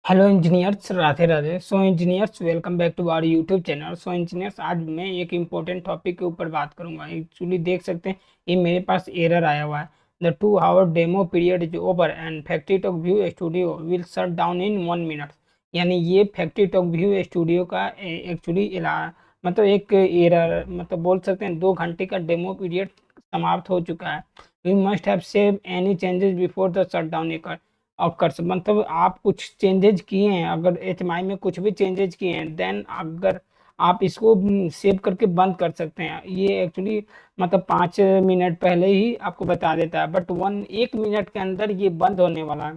Hello engineers, Radhe Radhe. So engineers, welcome back to our YouTube channel. So engineers, आज मैं एक important topic के ऊपर बात करूंगा। एक्चुअली देख सकते हैं, ये मेरे पास एरर आया हुआ है। The 2 hour demo period is over and FactoryTalk View Studio will shut down in 1 minute. यानी ये फैक्ट्री टॉक व्यू स्टूडियो का एक्चुअली मतलब एक एरर, मतलब बोल सकते हैं 2 घंटे का डेमो पीरियड समाप्त हो चुका है। We must have save any changes before the shutdown और कर सब मतलब आप कुछ चेंजेज किए हैं, अगर एचएमआई में कुछ भी चेंजेज किए हैं, देन अगर आप इसको सेव करके बंद कर सकते हैं। ये एक्चुअली मतलब 5 मिनट पहले ही आपको बता देता है, बट 1 मिनट के अंदर ये बंद होने वाला है।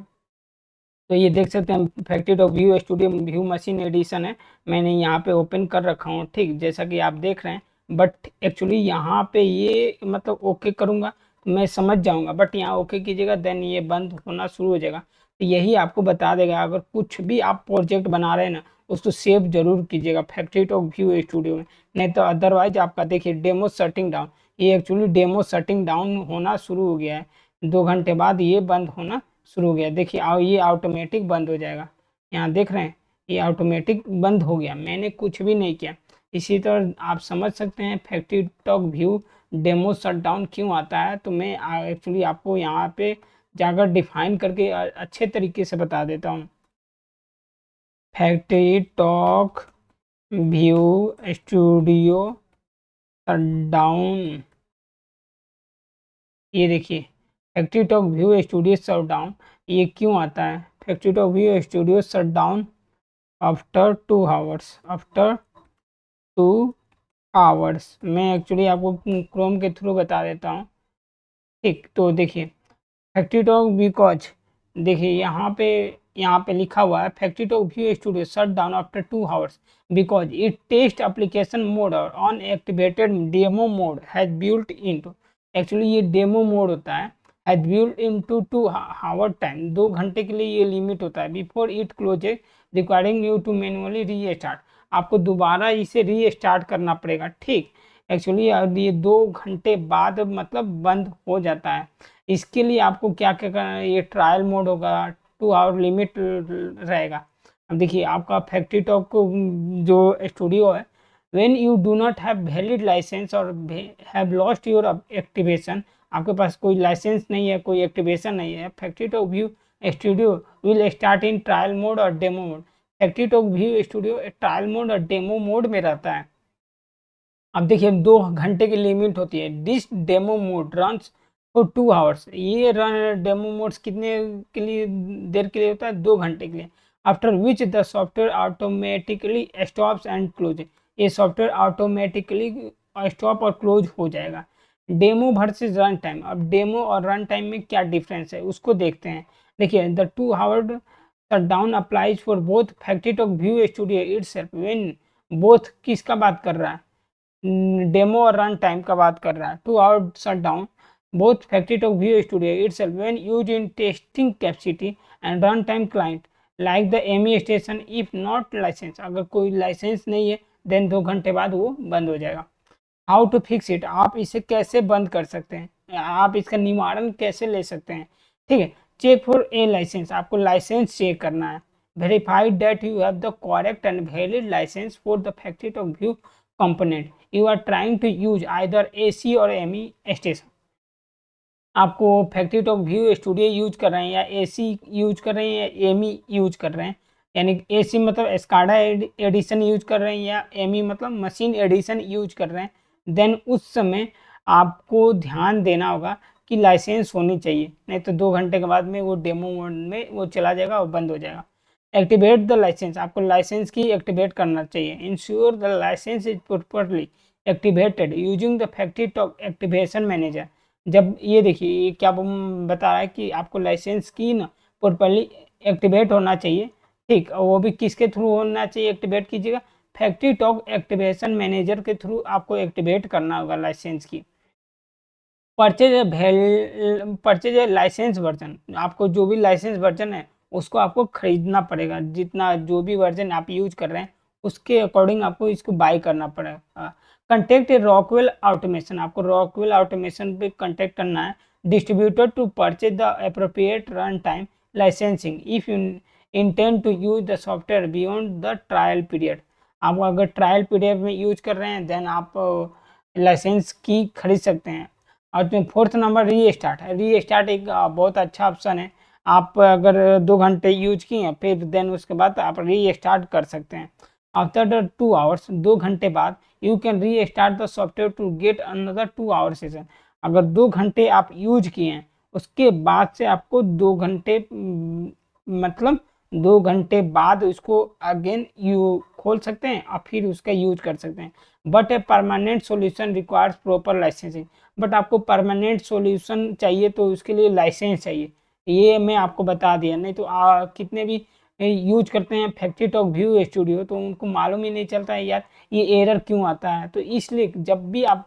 तो ये देख सकते हैं, factory of View Studio view machine edition है। मैंने यहाँ पे ओपन कर रखा हूँ, ठीक जैसा कि आप देख रहे हैं। बट एक्चुअली यहाँ पे ये मतलब ओके करूँगा तो मैं समझ जाऊँगा, बट यहाँ ओके कीजिएगा देन ये बंद होना शुरू हो जाएगा। तो यही आपको बता देगा, अगर कुछ भी आप प्रोजेक्ट बना रहे हैं ना, उसको सेव जरूर कीजिएगा फैक्ट्री ऑफ व्यू स्टूडियो में। नहीं तो अदरवाइज आपका देखिए डेमो शटिंग डाउन, ये एक्चुअली डेमो शटिंग डाउन होना शुरू हो गया है। 2 घंटे बाद ये बंद होना शुरू हो गया। देखिए ये ऑटोमेटिक बंद हो जाएगा। यहाँ देख रहे हैं, ये ऑटोमेटिक बंद हो गया, मैंने कुछ भी नहीं किया। इसी तरह आप समझ सकते हैं factory talk view demo shutdown क्यों आता है। तो मैं एक्चुअली आपको यहाँ पे जाकर डिफाइन करके अच्छे तरीके से बता देता हूँ। Factory talk View studio shutdown, ये देखिए factory talk View studio shutdown ये क्यों आता है। FactoryTalk View studio shutdown after 2 hours, after 2 hours. मैं एक्चुअली आपको क्रोम के थ्रू बता देता हूँ, ठीक। तो देखिए फैक्ट्री टॉक बिकॉज, देखिए यहाँ पे लिखा हुआ है FactoryTalk View Studio shut down after 2 hours because it test application mode और on activated demo mode has built into. Actually ये डेमो मोड होता है, has built into 2 hour time, 2 घंटे के लिए ये लिमिट होता है। Before it closes requiring you to manually re, आपको दोबारा इसे री करना पड़ेगा, ठीक। एक्चुअली ये 2 घंटे बाद मतलब बंद हो जाता है। इसके लिए आपको क्या क्या करना है, ये ट्रायल मोड होगा, 2 आवर लिमिट रहेगा। अब देखिए आपका फैक्ट्री टॉक जो स्टूडियो है, when you do not have valid license or have lost your activation, आपके पास कोई लाइसेंस नहीं है, कोई एक्टिवेशन नहीं है, FactoryTalk View Studio will start in trial mode और demo mode. FactoryTalk View Studio trial mode और डेमो मोड में रहता है। अब देखिए 2 घंटे की लिमिट होती है। This demo mode runs for 2 hours, ये रन डेमो मोड्स कितने के लिए देर के लिए होता है, 2 घंटे के लिए। After which the software automatically stops and close, ये सॉफ्टवेयर ऑटोमेटिकली स्टॉप और क्लोज हो जाएगा। डेमो वर्सेस रन टाइम, अब डेमो और रन टाइम में क्या डिफरेंस है उसको देखते हैं। देखिए the 2 hour shutdown applies for both FactoryTalk View Studio itself when, both किसका बात कर रहा है, डेमो और रन टाइम का बात कर रहा है। 2 hour shut down both FactoryTalk View Studio itself when used in testing capacity and run time client like the ME station if not license, अगर कोई लाइसेंस नहीं है देन 2 घंटे बाद वो बंद हो जाएगा। हाउ टू फिक्स इट, आप इसे कैसे बंद कर सकते हैं, आप इसका निवारण कैसे ले सकते हैं, ठीक है। चेक फॉर ए लाइसेंस, आपको लाइसेंस चेक करना है। Verified that you have the correct and valid license for the FactoryTalk View component you are trying to use either SE or ME station. आपको FactoryTalk View Studio use कर रहे हैं या AC use कर रहे हैं या Amy use कर रहे हैं, यानी एसी मतलब स्काडा एडिशन यूज कर रहे हैं या एमी मतलब मशीन एडिशन यूज कर रहे हैं, देन उस समय आपको ध्यान देना होगा कि लाइसेंस होनी चाहिए, नहीं तो 2 घंटे के बाद में वो डेमो मोड में वो चला जाएगा और बंद हो जाएगा। एक्टिवेट द लाइसेंस, आपको लाइसेंस की एक्टिवेट करना चाहिए। Ensure the license is properly activated using the FactoryTalk activation manager. जब ये देखिए ये क्या बता रहा है कि आपको लाइसेंस की ना प्रॉपरली एक्टिवेट होना चाहिए, ठीक। और वो भी किसके थ्रू होना चाहिए, एक्टिवेट कीजिएगा फैक्ट्री टॉक एक्टिवेशन मैनेजर के थ्रू आपको एक्टिवेट करना होगा लाइसेंस की। परचेज लाइसेंस वर्जन, आपको जो भी लाइसेंस वर्जन है उसको आपको खरीदना पड़ेगा, जितना जो भी वर्जन आप यूज कर रहे हैं उसके अकॉर्डिंग आपको इसको बाय करना पड़ेगा। कंटेक्ट रॉकवेल ऑटोमेशन, आपको रॉकवेल ऑटोमेशन पे कंटेक्ट करना है। Distributor to purchase the appropriate run time licensing if you intend to use the software beyond the trial period. आप अगर ट्रायल पीरियड में यूज कर रहे हैं देन आप लाइसेंस की खरीद सकते हैं। और जो फोर्थ नंबर री स्टार्ट है, री स्टार्ट एक बहुत अच्छा ऑप्शन है। आप अगर 2 घंटे यूज किए फिर देन उसके बाद आप री स्टार्ट कर सकते हैं। आफ्टर द 2 आवर्स, 2 घंटे बाद you can restart the software to get another 2 hour session. अगर 2 घंटे आप यूज किए हैं उसके बाद से आपको 2 घंटे मतलब 2 घंटे बाद उसको अगेन यू खोल सकते हैं और फिर उसका यूज कर सकते हैं। But a permanent solution requires proper licensing. But आपको परमानेंट सॉल्यूशन चाहिए तो उसके लिए लाइसेंस चाहिए। ये मैं आपको बता दिया, नहीं तो कितने भी यूज करते हैं फैक्ट्री टॉक व्यू स्टूडियो तो उनको मालूम ही नहीं चलता है यार ये एरर क्यों आता है। तो इसलिए जब भी आप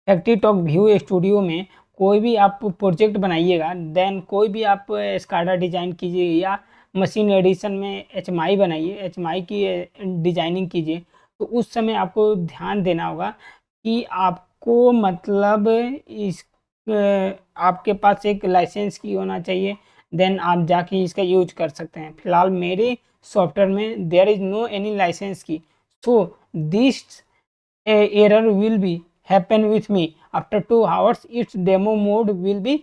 फैक्ट्री टॉक व्यू स्टूडियो में कोई भी आप प्रोजेक्ट बनाइएगा देन कोई भी आप स्काडा डिजाइन कीजिए या मशीन एडिशन में HMI बनाइए, HMI की डिजाइनिंग कीजिए, तो उस समय आपको ध्यान देना होगा कि आपको मतलब इस आपके पास एक लाइसेंस की होना चाहिए, देन आप जाके इसका यूज कर सकते हैं। फिलहाल मेरे सॉफ्टवेयर में there is no any licence key, so this error will be happen with me after 2 hours. Its demo mode will be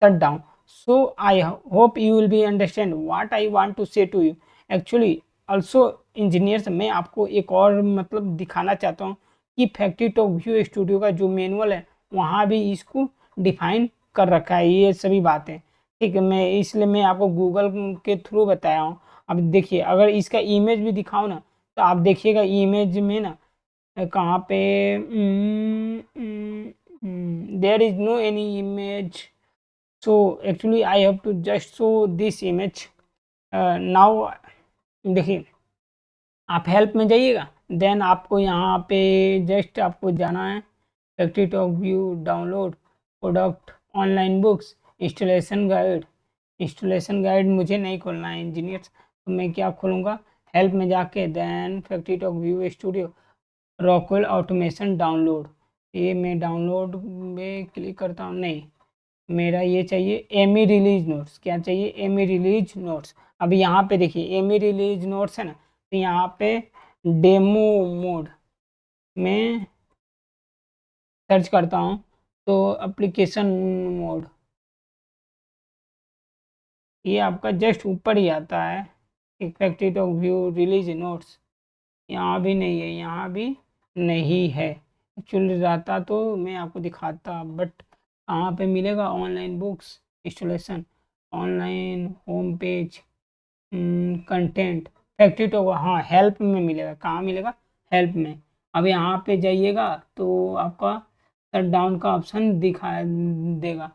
shut down. So I hope you will be understand what I want to say to you. Actually also engineers, मैं आपको एक और मतलब दिखाना चाहता हूँ कि factory talk View Studio का जो मैनुअल है वहाँ भी इसको डिफाइन कर रखा है ये सभी बातें। ठीक है, मैं इसलिए मैं आपको गूगल के थ्रू बताया हूँ। अब देखिए अगर इसका इमेज भी दिखाऊँ ना तो आप देखिएगा इमेज में ना कहाँ पे there is no any image. So actually I have to just show this image now. देखिए आप हेल्प में जाइएगा देन आपको यहाँ पे जस्ट आपको जाना है FactoryTalk view download product online books installation guide. Installation guide मुझे नहीं खोलना है इंजीनियर्स, तो मैं क्या खोलूँगा हेल्प में जाके then FactoryTalk View Studio Rockwell Automation download. ये मैं डाउनलोड में क्लिक करता हूँ, नहीं मेरा ये चाहिए एमी रिलीज नोट्स। क्या चाहिए एमी रिलीज नोट्स। अब यहाँ पे देखिए एमी रिलीज नोट्स है ना, तो यहाँ पे डेमो मोड में सर्च करता हूँ तो एप्लीकेशन मोड ये आपका जस्ट ऊपर ही आता है। FactoryTalk view release notes यहाँ भी नहीं है, यहाँ भी नहीं है। एक्चुअली रहता तो मैं आपको दिखाता, बट कहाँ पे मिलेगा online books installation online home page content factory talk, हाँ हेल्प में मिलेगा। कहाँ मिलेगा हेल्प में। अब यहाँ पे जाइएगा तो आपका शट डाउन का ऑप्शन दिखा देगा।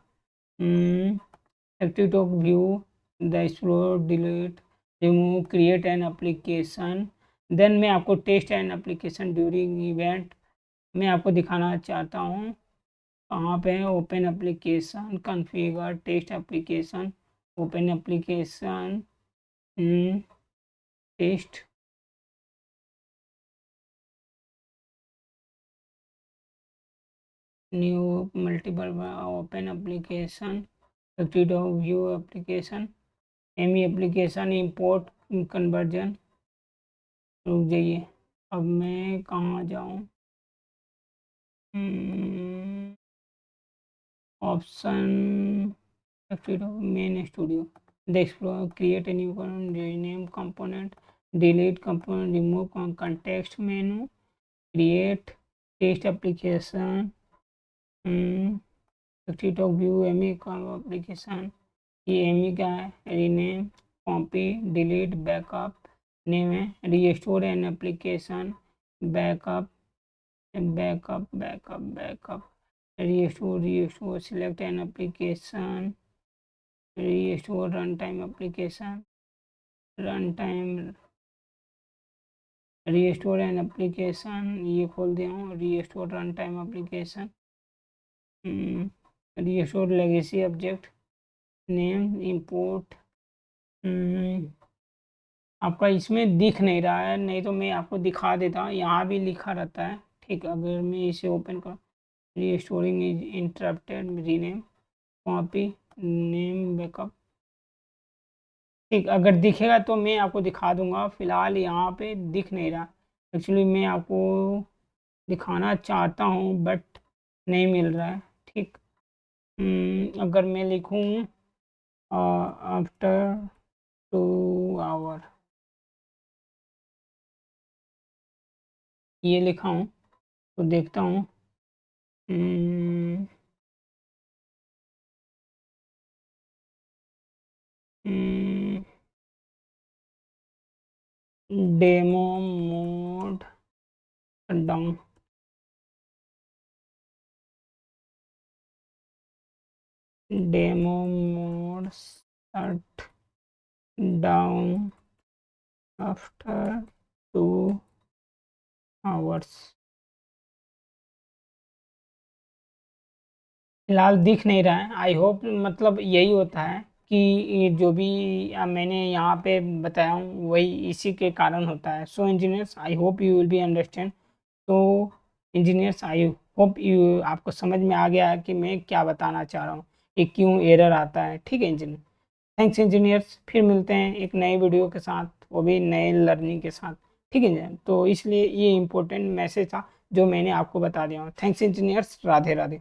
FactoryTalk View the explore delete remove create an application. Then मैं आपको test and application during event मैं आपको दिखाना चाहता हूँ कहाँ पे है। Open application configure test application open application test new multiple open application FactoryTalk View application ME application import conversion. रुक जाइए अब मैं कहाँ जाऊँ option FactoryTalk main studio the explore create a new rename component delete component remove context menu create test application FactoryTalk View ME application. ये ME का है rename copy delete backup name है restore an application backup backup backup backup restore select an application restore run time application run time restore an application ये खोल दिया हूँ restore run time application restore legacy object name import. आपका इसमें दिख नहीं रहा है, नहीं तो मैं आपको दिखा देता हूँ यहाँ भी लिखा रहता है। ठीक अगर मैं इसे ओपन कर restoring is interrupted rename copy name backup ठीक, अगर दिखेगा तो मैं आपको दिखा दूंगा, फिलहाल यहाँ पे दिख नहीं रहा। एक्चुअली मैं आपको दिखाना चाहता हूँ बट नहीं मिल रहा है। ठीक, अगर मैं लिखूँ आफ्टर 2 आवर, ये लिखा हूँ तो देखता हूँ। Demo mode down, demo mode shut down after 2 hours. फिलहाल दिख नहीं रहा है। आई होप, मतलब यही होता है कि ये जो भी मैंने यहाँ पे बताया हूँ वही इसी के कारण होता है। So engineers, I hope you will be understand. तो इंजीनियर्स, आई होप यू, आपको समझ में आ गया है कि मैं क्या बताना चाह रहा हूँ, कि क्यों एरर आता है। ठीक है इंजीनियर, थैंक्स इंजीनियर्स, फिर मिलते हैं एक नए वीडियो के साथ, वो भी नए लर्निंग के साथ। ठीक है इंजीनियर, तो इसलिए ये इम्पोर्टेंट मैसेज था जो मैंने आपको बता दिया हूँ। Thanks engineers, Radhe Radhe.